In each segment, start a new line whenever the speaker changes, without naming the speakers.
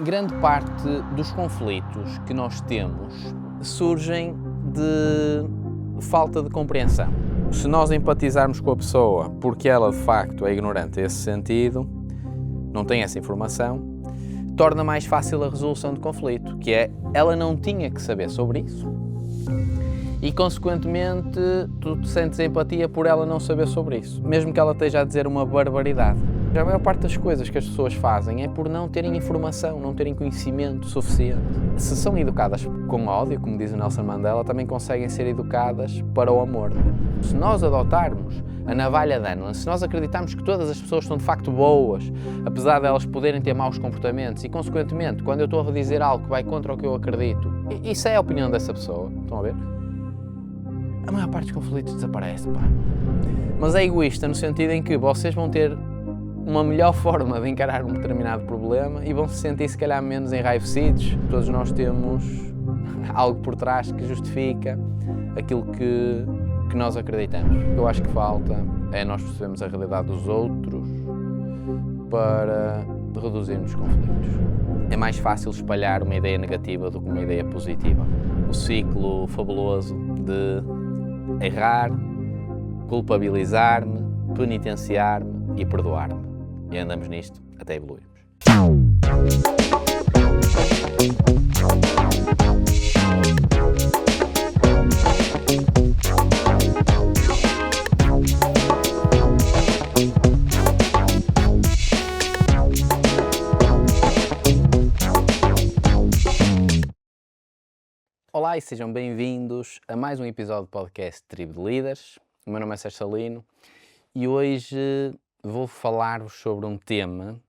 Grande parte dos conflitos que nós temos surgem de falta de compreensão. Se nós empatizarmos com a pessoa porque ela de facto é ignorante nesse sentido, não tem essa informação, torna mais fácil a resolução de conflito, que é ela não tinha que saber sobre isso e consequentemente tu sentes empatia por ela não saber sobre isso, mesmo que ela esteja a dizer uma barbaridade. A maior parte das coisas que as pessoas fazem é por não terem informação, não terem conhecimento suficiente. Se são educadas com ódio, como diz o Nelson Mandela, também conseguem ser educadas para o amor. Se nós adotarmos a navalha Danlan, se nós acreditarmos que todas as pessoas são de facto boas, apesar de elas poderem ter maus comportamentos e, consequentemente, quando eu estou a dizer algo que vai contra o que eu acredito, isso é a opinião dessa pessoa, estão a ver? A maior parte dos conflitos desaparece, pá. Mas é egoísta no sentido em que vocês vão ter uma melhor forma de encarar um determinado problema e vão se sentir se calhar menos enraivecidos. Todos nós temos algo por trás que justifica aquilo que nós acreditamos. O que eu acho que falta é nós percebermos a realidade dos outros para reduzirmos conflitos. É mais fácil espalhar uma ideia negativa do que uma ideia positiva. O ciclo fabuloso de errar, culpabilizar-me, penitenciar-me e perdoar-me. E andamos nisto até evoluirmos. Olá e sejam bem-vindos a mais um episódio do podcast Tribo de Líderes. O meu nome é Sérgio Salino e hoje vou falar-vos sobre um tema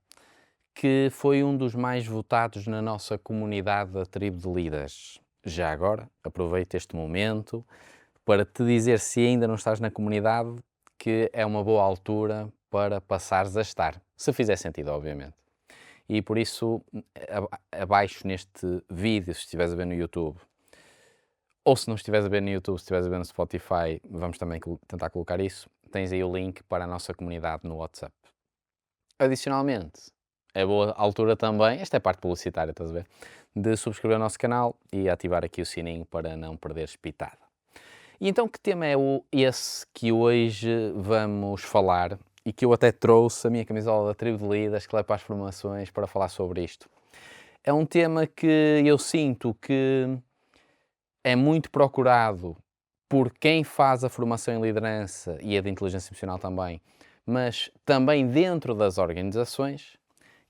que foi um dos mais votados na nossa comunidade da Tribo de Líderes. Já agora, aproveito este momento para te dizer, se ainda não estás na comunidade, que é uma boa altura para passares a estar, se fizer sentido, obviamente. E por isso, abaixo neste vídeo, se estiveres a ver no YouTube, ou se não estiveres a ver no YouTube, se estiveres a ver no Spotify, vamos também tentar colocar isso, tens aí o link para a nossa comunidade no WhatsApp. Adicionalmente, é boa altura também, esta é a parte publicitária, estás a ver, de subscrever o nosso canal e ativar aqui o sininho para não perderes pitada. E então que tema é esse que hoje vamos falar e que eu até trouxe a minha camisola da Tribo de Líderes que leva para as formações para falar sobre isto? É um tema que eu sinto que é muito procurado por quem faz a formação em liderança e a de inteligência emocional também, mas também dentro das organizações,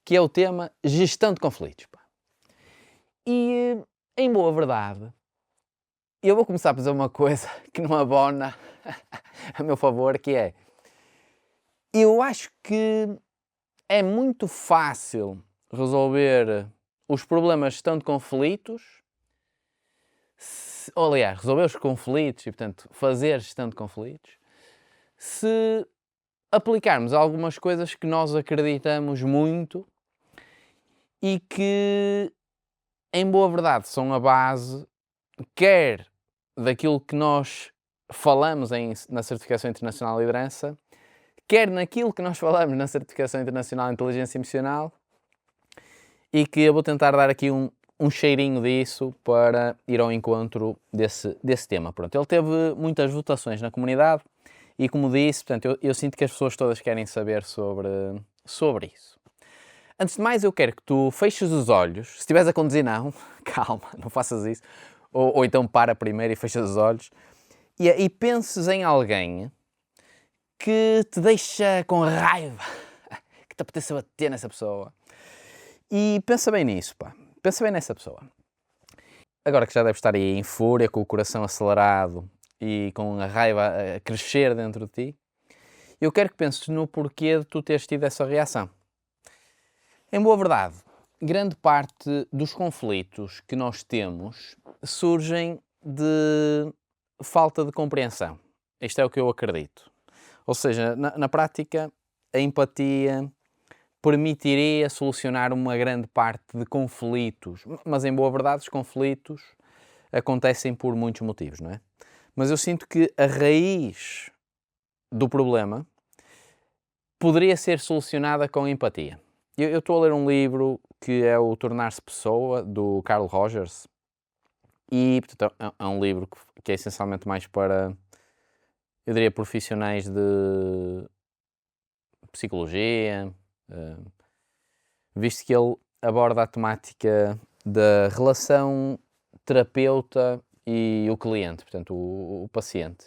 que é o tema gestão de conflitos. E, em boa verdade, eu vou começar a fazer uma coisa que não abona a meu favor, que é, eu acho que é muito fácil resolver os problemas de gestão de conflitos, aliás, resolver os conflitos e, portanto, fazer gestão de conflitos, se aplicarmos algumas coisas que nós acreditamos muito e que, em boa verdade, são a base, quer daquilo que nós falamos na Certificação Internacional de Liderança, quer naquilo que nós falamos na Certificação Internacional de Inteligência Emocional, e que eu vou tentar dar aqui um cheirinho disso para ir ao encontro desse tema. Pronto, ele teve muitas votações na comunidade e, como disse, portanto, eu sinto que as pessoas todas querem saber sobre isso. Antes de mais, eu quero que tu feches os olhos. Se estiveres a conduzir, não, calma, não faças isso. Ou então para primeiro e fechas os olhos e penses em alguém que te deixa com raiva, que te apetece bater nessa pessoa. E pensa bem nisso, pá. Pensa bem nessa pessoa. Agora que já deve estar aí em fúria, com o coração acelerado e com a raiva a crescer dentro de ti, eu quero que penses no porquê de tu teres tido essa reação. Em boa verdade, grande parte dos conflitos que nós temos surgem de falta de compreensão. Isto é o que eu acredito. Ou seja, na prática, a empatia permitiria solucionar uma grande parte de conflitos, mas em boa verdade os conflitos acontecem por muitos motivos, não é? Mas eu sinto que a raiz do problema poderia ser solucionada com empatia. Eu estou a ler um livro que é o Tornar-se Pessoa, do Carl Rogers. E, portanto, é um livro que é essencialmente mais para, eu diria, profissionais de psicologia, visto que ele aborda a temática da relação terapeuta e o cliente, portanto, o paciente.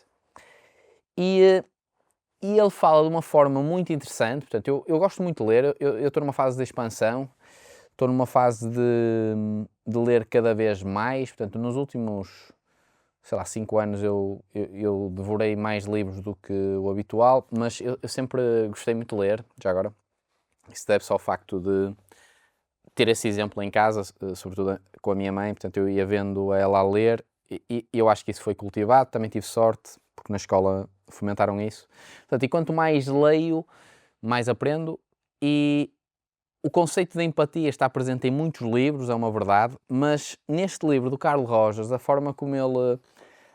E ele fala de uma forma muito interessante, portanto, eu gosto muito de ler, eu estou numa fase de expansão, estou numa fase de ler cada vez mais, portanto, nos últimos, sei lá, 5 anos eu devorei mais livros do que o habitual, mas eu sempre gostei muito de ler, já agora. Isso deve-se ao facto de ter esse exemplo em casa, sobretudo com a minha mãe, portanto eu ia vendo ela a ler e eu acho que isso foi cultivado, também tive sorte, porque na escola fomentaram isso. Portanto, e quanto mais leio, mais aprendo, e o conceito de empatia está presente em muitos livros, é uma verdade, mas neste livro do Carl Rogers, a forma como ele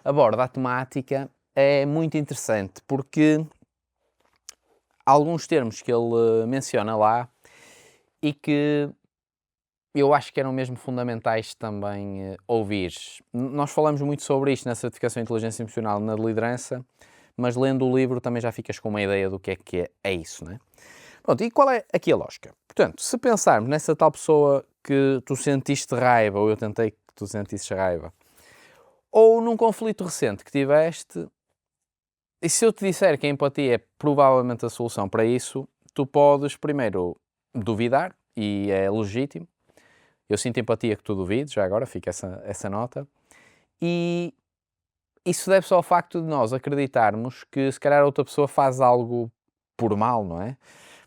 aborda a temática é muito interessante, porque há alguns termos que ele menciona lá e que eu acho que eram mesmo fundamentais também ouvir. Nós falamos muito sobre isto na certificação de inteligência emocional na liderança, mas lendo o livro também já ficas com uma ideia do que é isso, não é? Pronto, e qual é aqui a lógica? Portanto, se pensarmos nessa tal pessoa que tu sentiste raiva, ou eu tentei que tu sentisses raiva, ou num conflito recente que tiveste, e se eu te disser que a empatia é provavelmente a solução para isso, tu podes primeiro duvidar, e é legítimo. Eu sinto empatia que tu duvides, já agora fica essa nota. E isso deve-se ao facto de nós acreditarmos que se calhar outra pessoa faz algo por mal, não é?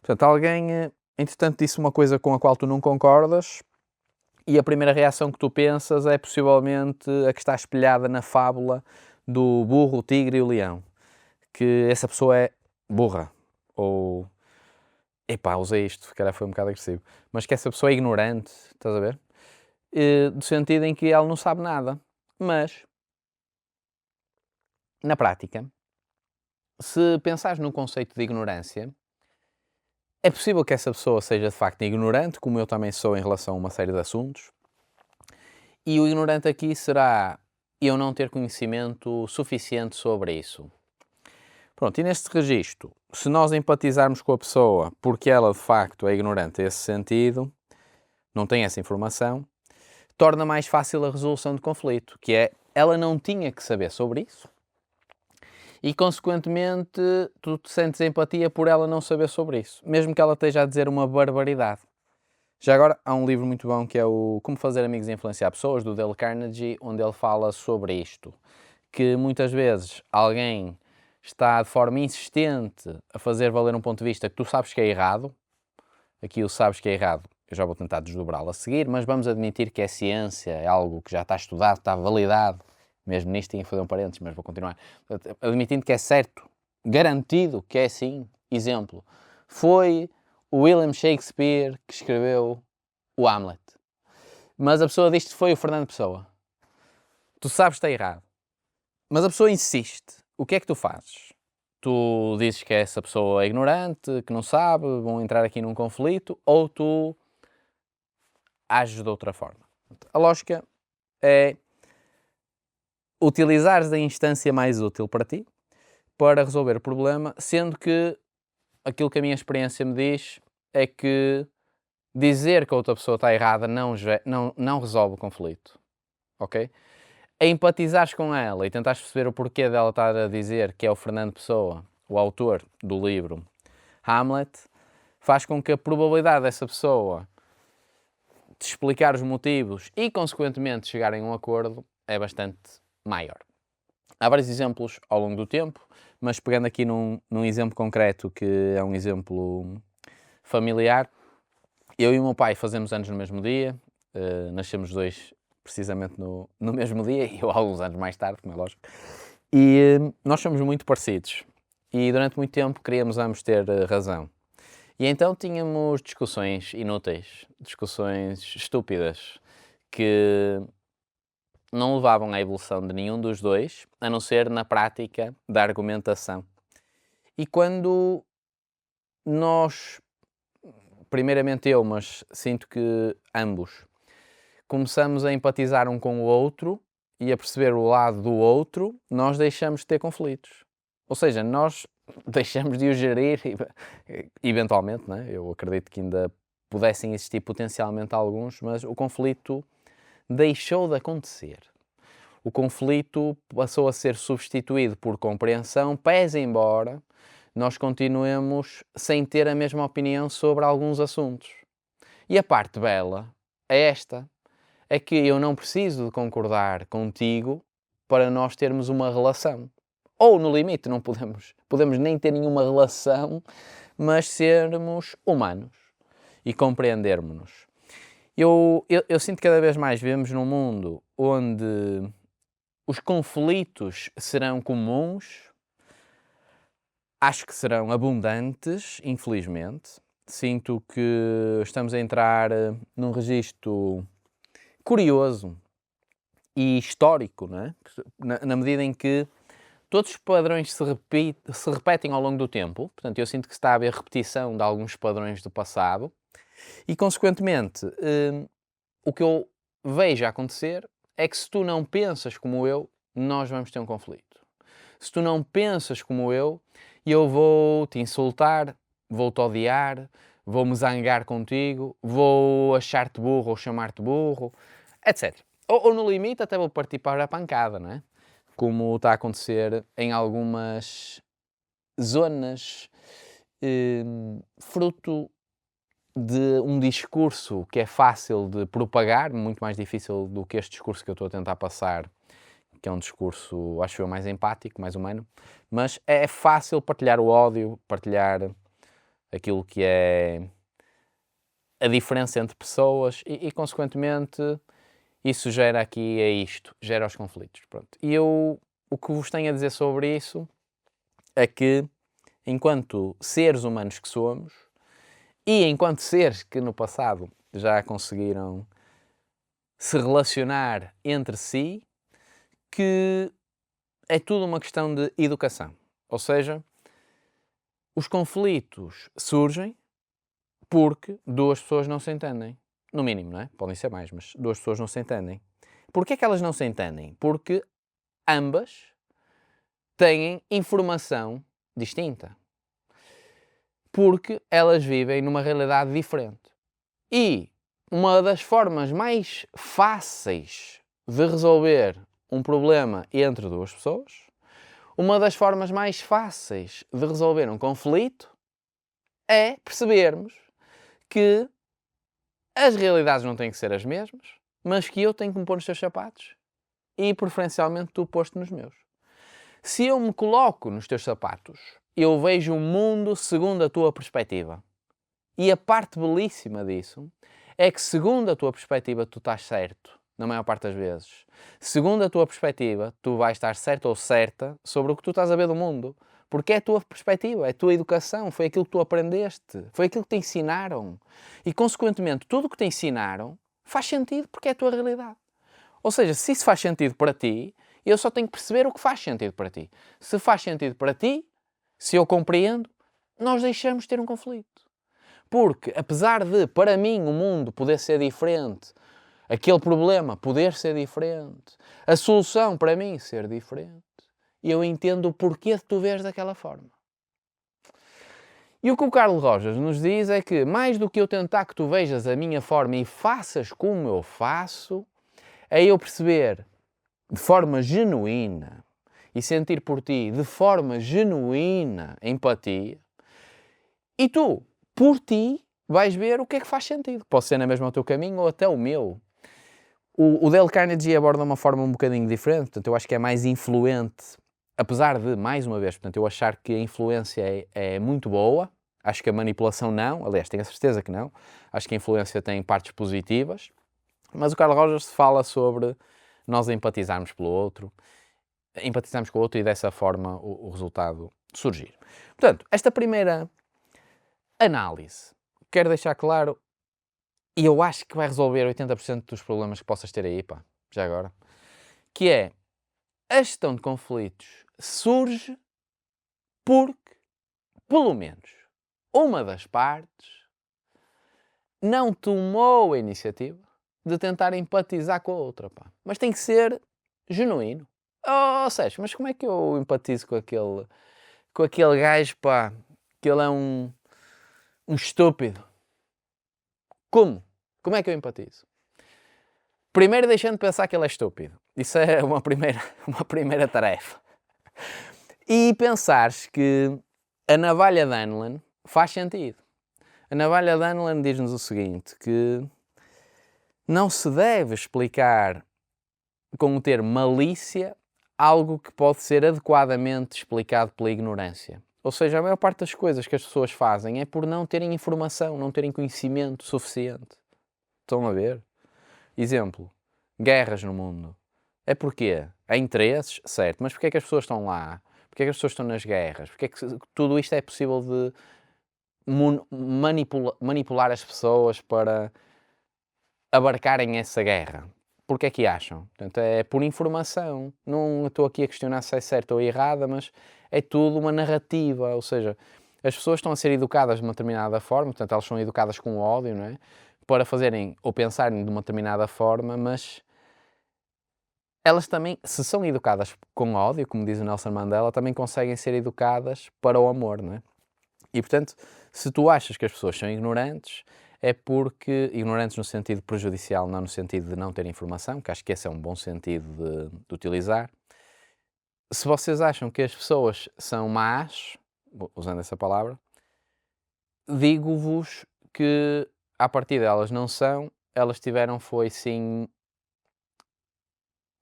Portanto, alguém, entretanto, disse uma coisa com a qual tu não concordas e a primeira reação que tu pensas é possivelmente a que está espelhada na fábula do burro, o tigre e o leão. Que essa pessoa é burra. Ou, epá, usei isto, se calhar foi um bocado agressivo. Mas que essa pessoa é ignorante, estás a ver? No sentido em que ela não sabe nada. Mas, na prática, se pensares no conceito de ignorância, é possível que essa pessoa seja de facto ignorante, como eu também sou em relação a uma série de assuntos, e o ignorante aqui será eu não ter conhecimento suficiente sobre isso. Pronto, e neste registro, se nós empatizarmos com a pessoa porque ela de facto é ignorante nesse sentido, não tem essa informação, torna mais fácil a resolução de conflito, que é ela não tinha que saber sobre isso e, consequentemente, tu te sentes empatia por ela não saber sobre isso, mesmo que ela esteja a dizer uma barbaridade. Já agora, há um livro muito bom que é o Como Fazer Amigos e Influenciar Pessoas, do Dale Carnegie, onde ele fala sobre isto, que muitas vezes alguém está de forma insistente a fazer valer um ponto de vista que tu sabes que é errado, aqui o sabes que é errado, eu já vou tentar desdobrá-lo a seguir, mas vamos admitir que é ciência, é algo que já está estudado, está validado, mesmo nisto tinha que fazer um parênteses, mas vou continuar. Admitindo que é certo, garantido que é assim, exemplo, foi o William Shakespeare que escreveu o Hamlet, mas a pessoa diz que foi o Fernando Pessoa. Tu sabes que está errado, mas a pessoa insiste. O que é que tu fazes? Tu dizes que essa pessoa é ignorante, que não sabe, vão entrar aqui num conflito, ou tu ages de outra forma. A lógica é utilizares a instância mais útil para ti para resolver o problema, sendo que aquilo que a minha experiência me diz é que dizer que a outra pessoa está errada não resolve o conflito, ok? A empatizares com ela e tentares perceber o porquê dela estar a dizer que é o Fernando Pessoa, o autor do livro Hamlet, faz com que a probabilidade dessa pessoa de explicar os motivos e, consequentemente, chegarem a um acordo é bastante maior. Há vários exemplos ao longo do tempo, mas pegando aqui num exemplo concreto, que é um exemplo familiar, eu e o meu pai fazemos anos no mesmo dia, nascemos dois precisamente no mesmo dia, e eu alguns anos mais tarde, como é lógico, e nós somos muito parecidos, e durante muito tempo queríamos ambos ter razão. E então tínhamos discussões inúteis, discussões estúpidas, que não levavam à evolução de nenhum dos dois, a não ser na prática da argumentação. E quando nós primeiramente eu, mas sinto que ambos, começamos a empatizar um com o outro e a perceber o lado do outro, nós deixamos de ter conflitos. Ou seja, nós deixamos de os gerir, eventualmente, né? Eu acredito que ainda pudessem existir potencialmente alguns, mas o conflito deixou de acontecer. O conflito passou a ser substituído por compreensão, pese embora nós continuemos sem ter a mesma opinião sobre alguns assuntos. E a parte bela é esta, é que eu não preciso de concordar contigo para nós termos uma relação. Ou, no limite, não podemos nem ter nenhuma relação, mas sermos humanos e compreendermos-nos. Eu sinto que cada vez mais vivemos num mundo onde os conflitos serão comuns, acho que serão abundantes, infelizmente. Sinto que estamos a entrar num registro curioso e histórico, não é? Na medida em que todos os padrões se repetem ao longo do tempo. Portanto, eu sinto que está a haver repetição de alguns padrões do passado e, consequentemente, o que eu vejo acontecer é que se tu não pensas como eu, nós vamos ter um conflito. Se tu não pensas como eu vou te insultar, vou-te odiar, vou-me zangar contigo, vou achar-te burro ou chamar-te burro, etc. Ou no limite até vou partir para a pancada, não é? Como está a acontecer em algumas zonas, fruto de um discurso que é fácil de propagar, muito mais difícil do que este discurso que eu estou a tentar passar, que é um discurso, acho eu, mais empático, mais humano, mas é fácil partilhar o ódio, partilhar aquilo que é a diferença entre pessoas e consequentemente, isso gera aqui isto, gera os conflitos. Pronto. E eu, o que vos tenho a dizer sobre isso é que, enquanto seres humanos que somos, e enquanto seres que no passado já conseguiram se relacionar entre si, que é tudo uma questão de educação. Ou seja, os conflitos surgem porque duas pessoas não se entendem. No mínimo, não é? Podem ser mais, mas duas pessoas não se entendem. Porquê é que elas não se entendem? Porque ambas têm informação distinta. Porque elas vivem numa realidade diferente. E uma das formas mais fáceis de resolver um problema entre duas pessoas, uma das formas mais fáceis de resolver um conflito é percebermos que as realidades não têm que ser as mesmas, mas que eu tenho que me pôr nos teus sapatos e, preferencialmente, tu posto nos meus. Se eu me coloco nos teus sapatos, eu vejo o mundo segundo a tua perspectiva. E a parte belíssima disso é que, segundo a tua perspectiva, tu estás certo, na maior parte das vezes. Segundo a tua perspectiva, tu vais estar certo ou certa sobre o que tu estás a ver do mundo. Porque é a tua perspectiva, é a tua educação, foi aquilo que tu aprendeste, foi aquilo que te ensinaram. E, consequentemente, tudo o que te ensinaram faz sentido porque é a tua realidade. Ou seja, se isso faz sentido para ti, eu só tenho que perceber o que faz sentido para ti. Se faz sentido para ti, se eu compreendo, nós deixamos de ter um conflito. Porque, apesar de, para mim, o mundo poder ser diferente, aquele problema poder ser diferente, a solução para mim ser diferente, eu entendo o porquê de tu veres daquela forma. E o que o Carlos Rojas nos diz é que, mais do que eu tentar que tu vejas a minha forma e faças como eu faço, é eu perceber de forma genuína e sentir por ti de forma genuína empatia, e tu, por ti, vais ver o que é que faz sentido. Pode ser na mesma o teu caminho ou até o meu. O Dale Carnegie aborda uma forma um bocadinho diferente, portanto eu acho que é mais influente, apesar de, mais uma vez, portanto eu achar que a influência é muito boa, acho que a manipulação não, aliás tenho a certeza que não, acho que a influência tem partes positivas, mas o Carl Rogers fala sobre nós empatizarmos pelo outro, empatizarmos com o outro e dessa forma o resultado surgir. Portanto, esta primeira análise, quero deixar claro, e eu acho que vai resolver 80% dos problemas que possas ter aí, pá, já agora, que é, a gestão de conflitos surge porque, pelo menos, uma das partes não tomou a iniciativa de tentar empatizar com a outra, pá. Mas tem que ser genuíno. Oh, Sérgio, mas como é que eu empatizo com aquele gajo, pá, que ele é um estúpido? Como? Como é que eu empatizo? Primeiro deixando de pensar que ele é estúpido. Isso é uma primeira tarefa. E pensares que a navalha de Hanlon faz sentido. A navalha de Hanlon diz-nos o seguinte, que não se deve explicar com o termo malícia algo que pode ser adequadamente explicado pela ignorância. Ou seja, a maior parte das coisas que as pessoas fazem é por não terem informação, não terem conhecimento suficiente. Estão a ver? Exemplo, guerras no mundo. É porquê? Há interesses, certo, mas porquê é que as pessoas estão lá? Porquê é que as pessoas estão nas guerras? Porquê é que tudo isto é possível de manipular as pessoas para abarcarem essa guerra? Porque é que acham? Portanto, é por informação. Não estou aqui a questionar se é certo ou errada, mas é tudo uma narrativa. Ou seja, as pessoas estão a ser educadas de uma determinada forma, portanto, elas são educadas com ódio, não é? Para fazerem ou pensarem de uma determinada forma, mas elas também, se são educadas com ódio, como diz o Nelson Mandela, também conseguem ser educadas para o amor, não é? E, portanto, se tu achas que as pessoas são ignorantes, é porque, ignorantes no sentido prejudicial, não no sentido de não ter informação, que acho que esse é um bom sentido de utilizar. Se vocês acham que as pessoas são más, usando essa palavra, digo-vos que, a partir delas não são, elas tiveram, foi sim,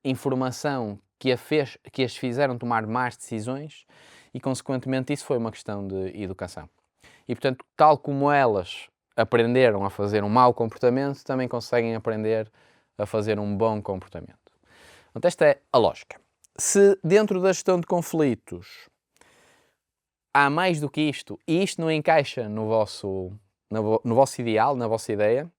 informação que as fizeram tomar más decisões e, consequentemente, isso foi uma questão de educação. E, portanto, tal como elas aprenderam a fazer um mau comportamento, também conseguem aprender a fazer um bom comportamento. Portanto, esta é a lógica. Se dentro da gestão de conflitos há mais do que isto, e isto não encaixa no vosso ideal, na vossa ideia,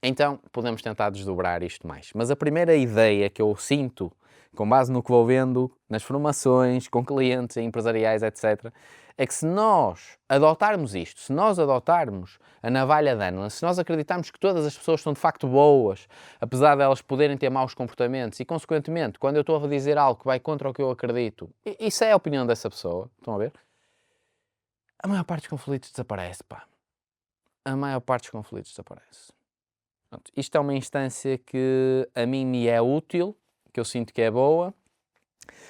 então podemos tentar desdobrar isto mais. Mas a primeira ideia que eu sinto, com base no que vou vendo nas formações, com clientes empresariais, etc., é que se nós adotarmos isto, se nós adotarmos a navalha de Hanlon, se nós acreditarmos que todas as pessoas são de facto boas, apesar de elas poderem ter maus comportamentos, e consequentemente, quando eu estou a dizer algo que vai contra o que eu acredito, isso é a opinião dessa pessoa, estão a ver? A maior parte dos conflitos desaparece, pá. A maior parte dos conflitos desaparece. Pronto, isto é uma instância que a mim me é útil, que eu sinto que é boa,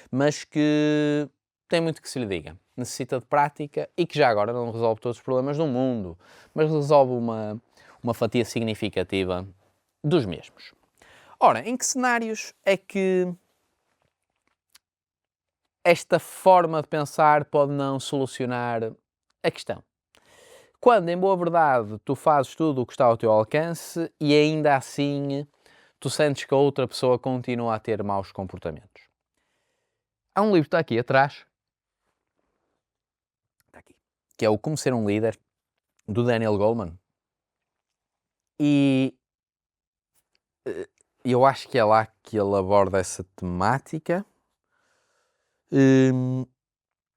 mas que tem muito que se lhe diga. Necessita de prática e que já agora não resolve todos os problemas do mundo, mas resolve uma fatia significativa dos mesmos. Ora, em que cenários é que esta forma de pensar pode não solucionar a questão? Quando, em boa verdade, tu fazes tudo o que está ao teu alcance e ainda assim tu sentes que a outra pessoa continua a ter maus comportamentos. Há um livro que está aqui atrás, que é o Como Ser um Líder, do Daniel Goleman. E eu acho que é lá que ele aborda essa temática.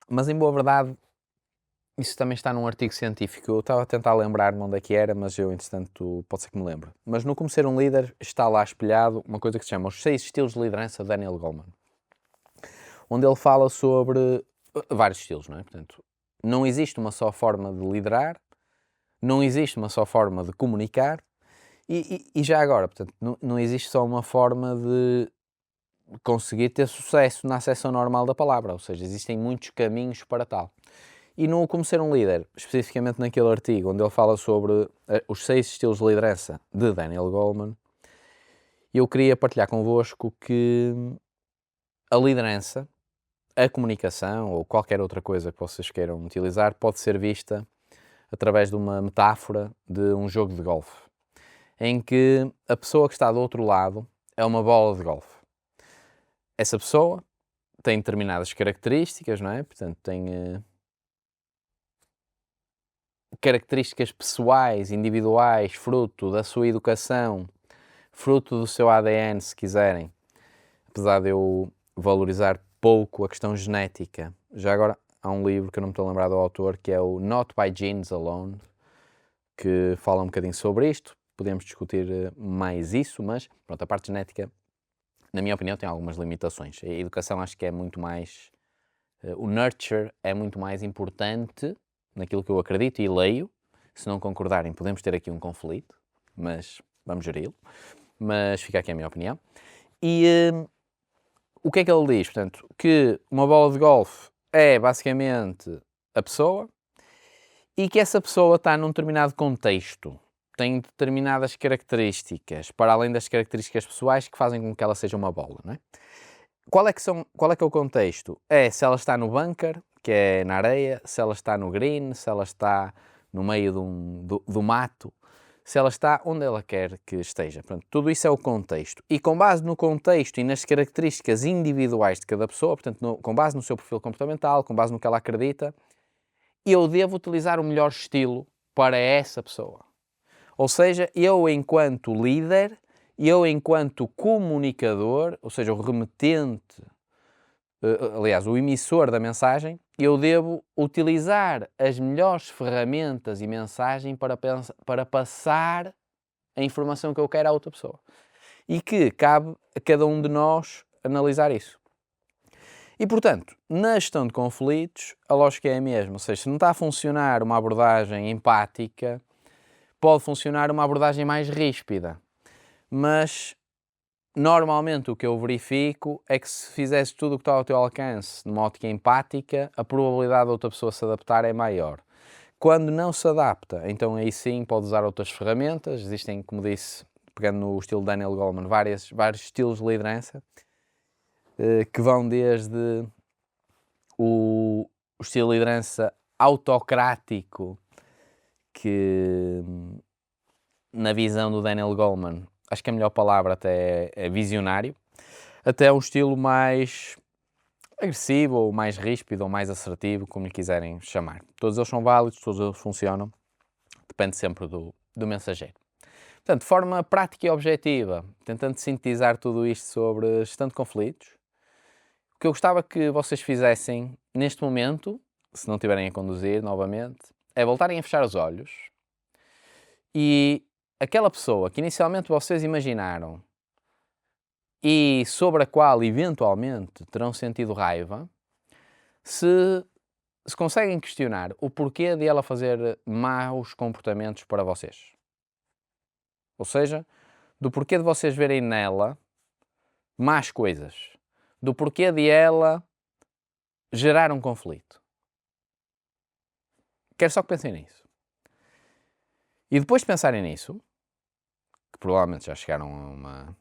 Mas, em boa verdade, isso também está num artigo científico. Eu estava a tentar lembrar-me onde é que era, mas eu, entretanto, pode ser que me lembre. Mas no Como Ser um Líder está lá espelhado uma coisa que se chama Os 6 Estilos de Liderança de Daniel Goleman, onde ele fala sobre vários estilos, não é? Portanto, não existe uma só forma de liderar, não existe uma só forma de comunicar e já agora, portanto, não existe só uma forma de conseguir ter sucesso na acessão normal da palavra, ou seja, existem muitos caminhos para tal. E no Como Ser um Líder, especificamente naquele artigo onde ele fala sobre os 6 estilos de liderança de Daniel Goleman, eu queria partilhar convosco que a liderança, a comunicação ou qualquer outra coisa que vocês queiram utilizar pode ser vista através de uma metáfora de um jogo de golfe, em que a pessoa que está do outro lado é uma bola de golfe. Essa pessoa tem determinadas características, não é? Portanto, tem características pessoais, individuais, fruto da sua educação, fruto do seu ADN, se quiserem. Apesar de eu valorizar pouco a questão genética. Já agora há um livro que eu não me estou a lembrar do autor, que é o Not by Genes Alone, que fala um bocadinho sobre isto. Podemos discutir mais isso, mas pronto, a parte genética, na minha opinião, tem algumas limitações. A educação acho que é muito mais... o nurture é muito mais importante naquilo que eu acredito e leio. Se não concordarem, podemos ter aqui um conflito, mas vamos geri-lo. Mas fica aqui a minha opinião. E o que é que ele diz? Portanto, que uma bola de golfe é basicamente a pessoa e que essa pessoa está num determinado contexto, tem determinadas características, para além das características pessoais que fazem com que ela seja uma bola, não é? Qual é que é o contexto? É se ela está no bunker, que é na areia, se ela está no green, se ela está no meio do mato, se ela está onde ela quer que esteja. Portanto, tudo isso é o contexto. E com base no contexto e nas características individuais de cada pessoa, portanto, com base no seu perfil comportamental, com base no que ela acredita, eu devo utilizar o melhor estilo para essa pessoa. Ou seja, eu enquanto líder, eu enquanto comunicador, ou seja, o remetente, aliás, o emissor da mensagem, eu devo utilizar as melhores ferramentas e mensagem para passar a informação que eu quero à outra pessoa. E que cabe a cada um de nós analisar isso. E, portanto, na gestão de conflitos, a lógica é a mesma. Ou seja, se não está a funcionar uma abordagem empática, pode funcionar uma abordagem mais ríspida. Mas, normalmente, o que eu verifico é que se fizesse tudo o que está ao teu alcance numa ótica empática, a probabilidade de outra pessoa se adaptar é maior. Quando não se adapta, então aí sim pode usar outras ferramentas. Existem, como disse, pegando no estilo de Daniel Goleman, vários estilos de liderança, que vão desde o estilo de liderança autocrático, que na visão do Daniel Goleman, acho que a melhor palavra até é visionário, até um estilo mais agressivo, ou mais ríspido, ou mais assertivo, como lhe quiserem chamar. Todos eles são válidos, todos eles funcionam, depende sempre do mensageiro. Portanto, de forma prática e objetiva, tentando sintetizar tudo isto sobre gestão de conflitos, o que eu gostava que vocês fizessem neste momento, se não estiverem a conduzir novamente, é voltarem a fechar os olhos e aquela pessoa que inicialmente vocês imaginaram e sobre a qual eventualmente terão sentido raiva, se conseguem questionar o porquê de ela fazer maus comportamentos para vocês. Ou seja, do porquê de vocês verem nela más coisas. Do porquê de ela gerar um conflito. Quero só que pensem nisso. E depois de pensarem nisso, que provavelmente já chegaram a uma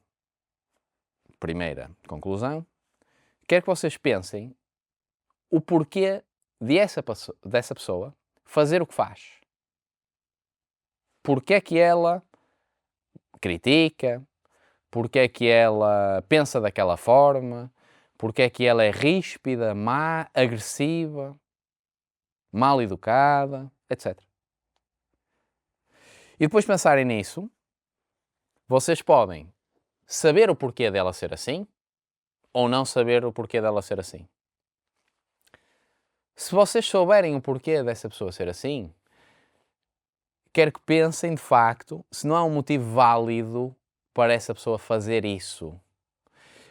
primeira conclusão, quero que vocês pensem o porquê dessa pessoa fazer o que faz. Porquê é que ela critica? Porquê é que ela pensa daquela forma? Porquê é que ela é ríspida, má, agressiva, mal educada, etc. E depois de pensarem nisso, vocês podem saber o porquê dela ser assim ou não saber o porquê dela ser assim. Se vocês souberem o porquê dessa pessoa ser assim, quero que pensem de facto se não há um motivo válido para essa pessoa fazer isso.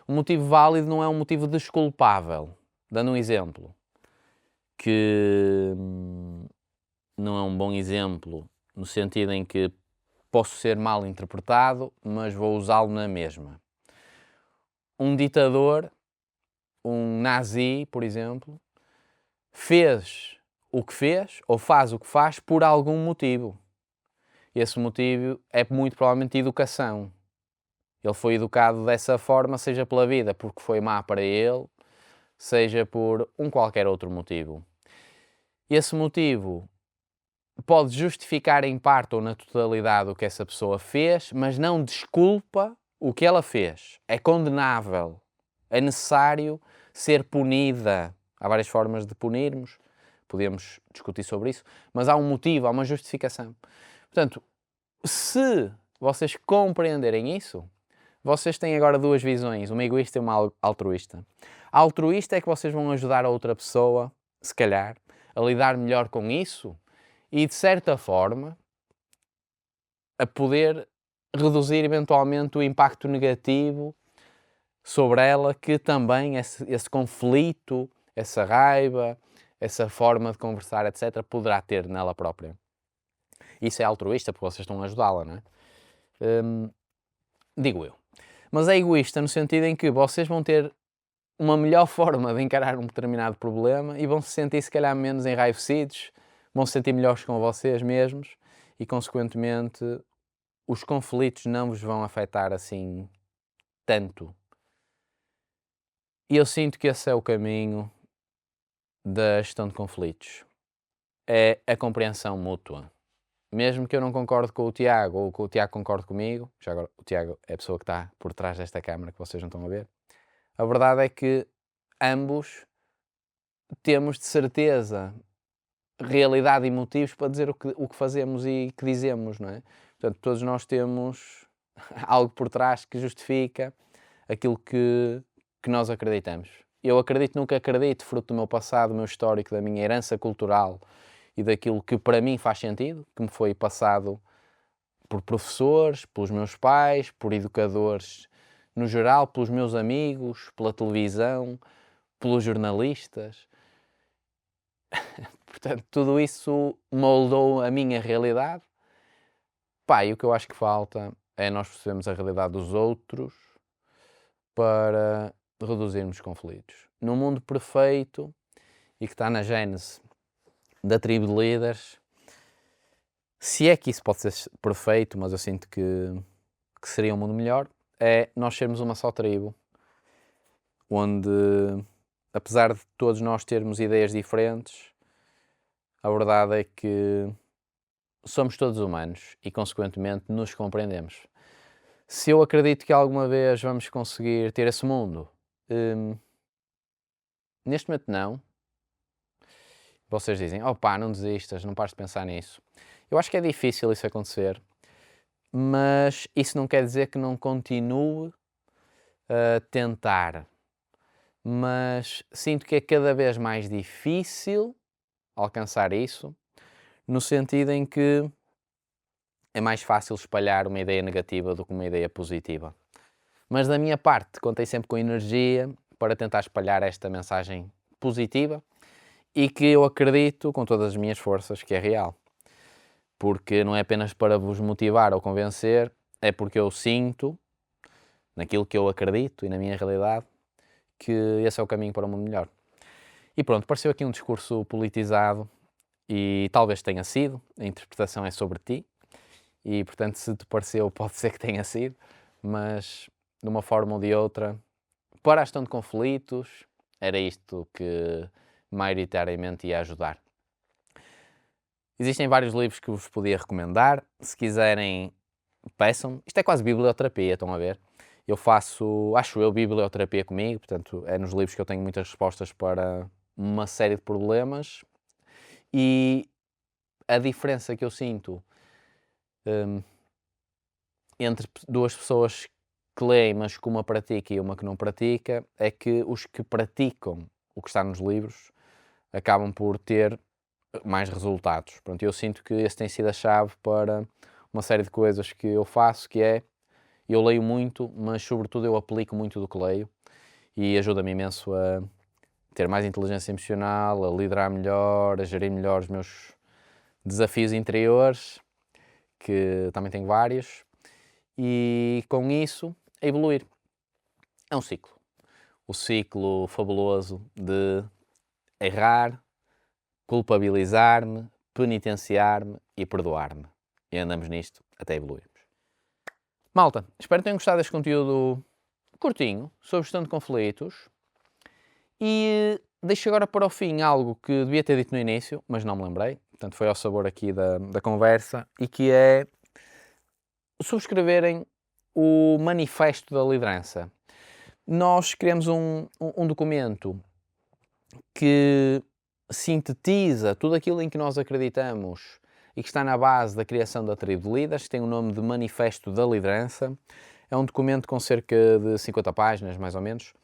Um motivo válido não é um motivo desculpável. Dando um exemplo, que não é um bom exemplo, no sentido em que posso ser mal interpretado, mas vou usá-lo na mesma. Um ditador, um nazi, por exemplo, fez o que fez, ou faz o que faz, por algum motivo. Esse motivo é muito provavelmente educação. Ele foi educado dessa forma, seja pela vida, porque foi má para ele, seja por um qualquer outro motivo. Esse motivo pode justificar em parte ou na totalidade o que essa pessoa fez, mas não desculpa o que ela fez. É condenável. É necessário ser punida. Há várias formas de punirmos, podemos discutir sobre isso, mas há um motivo, há uma justificação. Portanto, se vocês compreenderem isso, vocês têm agora duas visões, uma egoísta e uma altruísta. A altruísta é que vocês vão ajudar a outra pessoa, se calhar, a lidar melhor com isso e, de certa forma, a poder reduzir eventualmente o impacto negativo sobre ela que também esse conflito, essa raiva, essa forma de conversar, etc., poderá ter nela própria. Isso é altruísta porque vocês estão a ajudá-la, não é? Digo eu. Mas é egoísta no sentido em que vocês vão ter uma melhor forma de encarar um determinado problema e vão se sentir se calhar menos enraivecidos, vão se sentir melhores com vocês mesmos e consequentemente os conflitos não vos vão afetar assim tanto. E eu sinto que esse é o caminho da gestão de conflitos. É a compreensão mútua. Mesmo que eu não concorde com o Tiago ou que o Tiago concorde comigo, já agora o Tiago é a pessoa que está por trás desta câmara que vocês não estão a ver, a verdade é que ambos temos de certeza realidade e motivos para dizer o que fazemos e que dizemos, não é? Portanto, todos nós temos algo por trás que justifica aquilo que nós acreditamos. Eu acredito no que acredito, fruto do meu passado, do meu histórico, da minha herança cultural e daquilo que para mim faz sentido, que me foi passado por professores, pelos meus pais, por educadores no geral, pelos meus amigos, pela televisão, pelos jornalistas. Portanto, tudo isso moldou a minha realidade. Pá, e o que eu acho que falta é nós percebermos a realidade dos outros para reduzirmos conflitos. Num mundo perfeito e que está na gênese da tribo de líderes, se é que isso pode ser perfeito, mas eu sinto que seria um mundo melhor, é nós sermos uma só tribo, onde, apesar de todos nós termos ideias diferentes, a verdade é que somos todos humanos e, consequentemente, nos compreendemos. Se eu acredito que alguma vez vamos conseguir ter esse mundo, neste momento não. Vocês dizem, opá, não desistas, não pares de pensar nisso. Eu acho que é difícil isso acontecer, mas isso não quer dizer que não continue a tentar. Mas sinto que é cada vez mais difícil alcançar isso, no sentido em que é mais fácil espalhar uma ideia negativa do que uma ideia positiva. Mas da minha parte, contei sempre com energia para tentar espalhar esta mensagem positiva e que eu acredito com todas as minhas forças que é real. Porque não é apenas para vos motivar ou convencer, é porque eu sinto, naquilo que eu acredito e na minha realidade, que esse é o caminho para um mundo melhor. E pronto, pareceu aqui um discurso politizado e talvez tenha sido, a interpretação é sobre ti e portanto se te pareceu pode ser que tenha sido, mas de uma forma ou de outra, para a gestão de conflitos, era isto que maioritariamente ia ajudar. Existem vários livros que vos podia recomendar, se quiserem peçam, isto é quase biblioterapia, estão a ver? Eu faço, acho eu, biblioterapia comigo, portanto é nos livros que eu tenho muitas respostas para uma série de problemas e a diferença que eu sinto entre duas pessoas que leem, mas que uma pratica e uma que não pratica, é que os que praticam o que está nos livros acabam por ter mais resultados. Pronto, eu sinto que esse tem sido a chave para uma série de coisas que eu faço, que é, eu leio muito, mas sobretudo eu aplico muito do que leio e ajuda-me imenso a ter mais inteligência emocional, a liderar melhor, a gerir melhor os meus desafios interiores, que também tenho vários, e com isso a evoluir. É um ciclo. O ciclo fabuloso de errar, culpabilizar-me, penitenciar-me e perdoar-me. E andamos nisto até evoluirmos. Malta, espero que tenham gostado deste conteúdo curtinho sobre gestão de conflitos. E deixo agora para o fim algo que devia ter dito no início, mas não me lembrei. Portanto, foi ao sabor aqui da conversa. E que é subscreverem o Manifesto da Liderança. Nós criamos um documento que sintetiza tudo aquilo em que nós acreditamos e que está na base da criação da tribo de líderes, que tem o nome de Manifesto da Liderança. É um documento com cerca de 50 páginas, mais ou menos,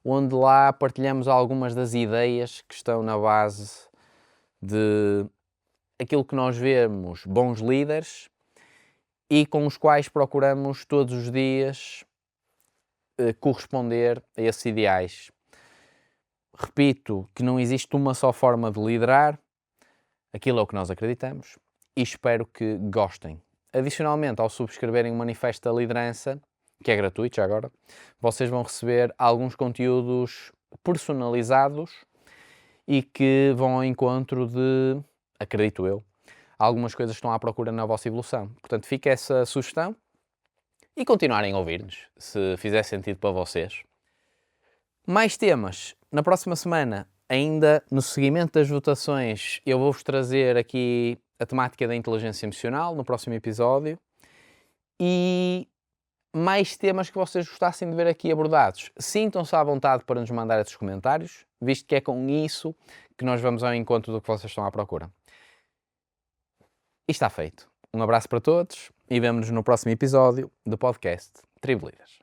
onde lá partilhamos algumas das ideias que estão na base de aquilo que nós vemos bons líderes e com os quais procuramos todos os dias corresponder a esses ideais. Repito que não existe uma só forma de liderar, aquilo é o que nós acreditamos e espero que gostem. Adicionalmente, ao subscreverem o Manifesto da Liderança, que é gratuito já agora, vocês vão receber alguns conteúdos personalizados e que vão ao encontro de, acredito eu, algumas coisas que estão à procura na vossa evolução. Portanto, fica essa sugestão e continuarem a ouvir-nos, se fizer sentido para vocês. Mais temas. Na próxima semana, ainda no seguimento das votações, eu vou-vos trazer aqui a temática da inteligência emocional no próximo episódio e mais temas que vocês gostassem de ver aqui abordados. Sintam-se à vontade para nos mandar esses comentários, visto que é com isso que nós vamos ao encontro do que vocês estão à procura. E está feito. Um abraço para todos e vemo-nos no próximo episódio do podcast Tribo Líderes.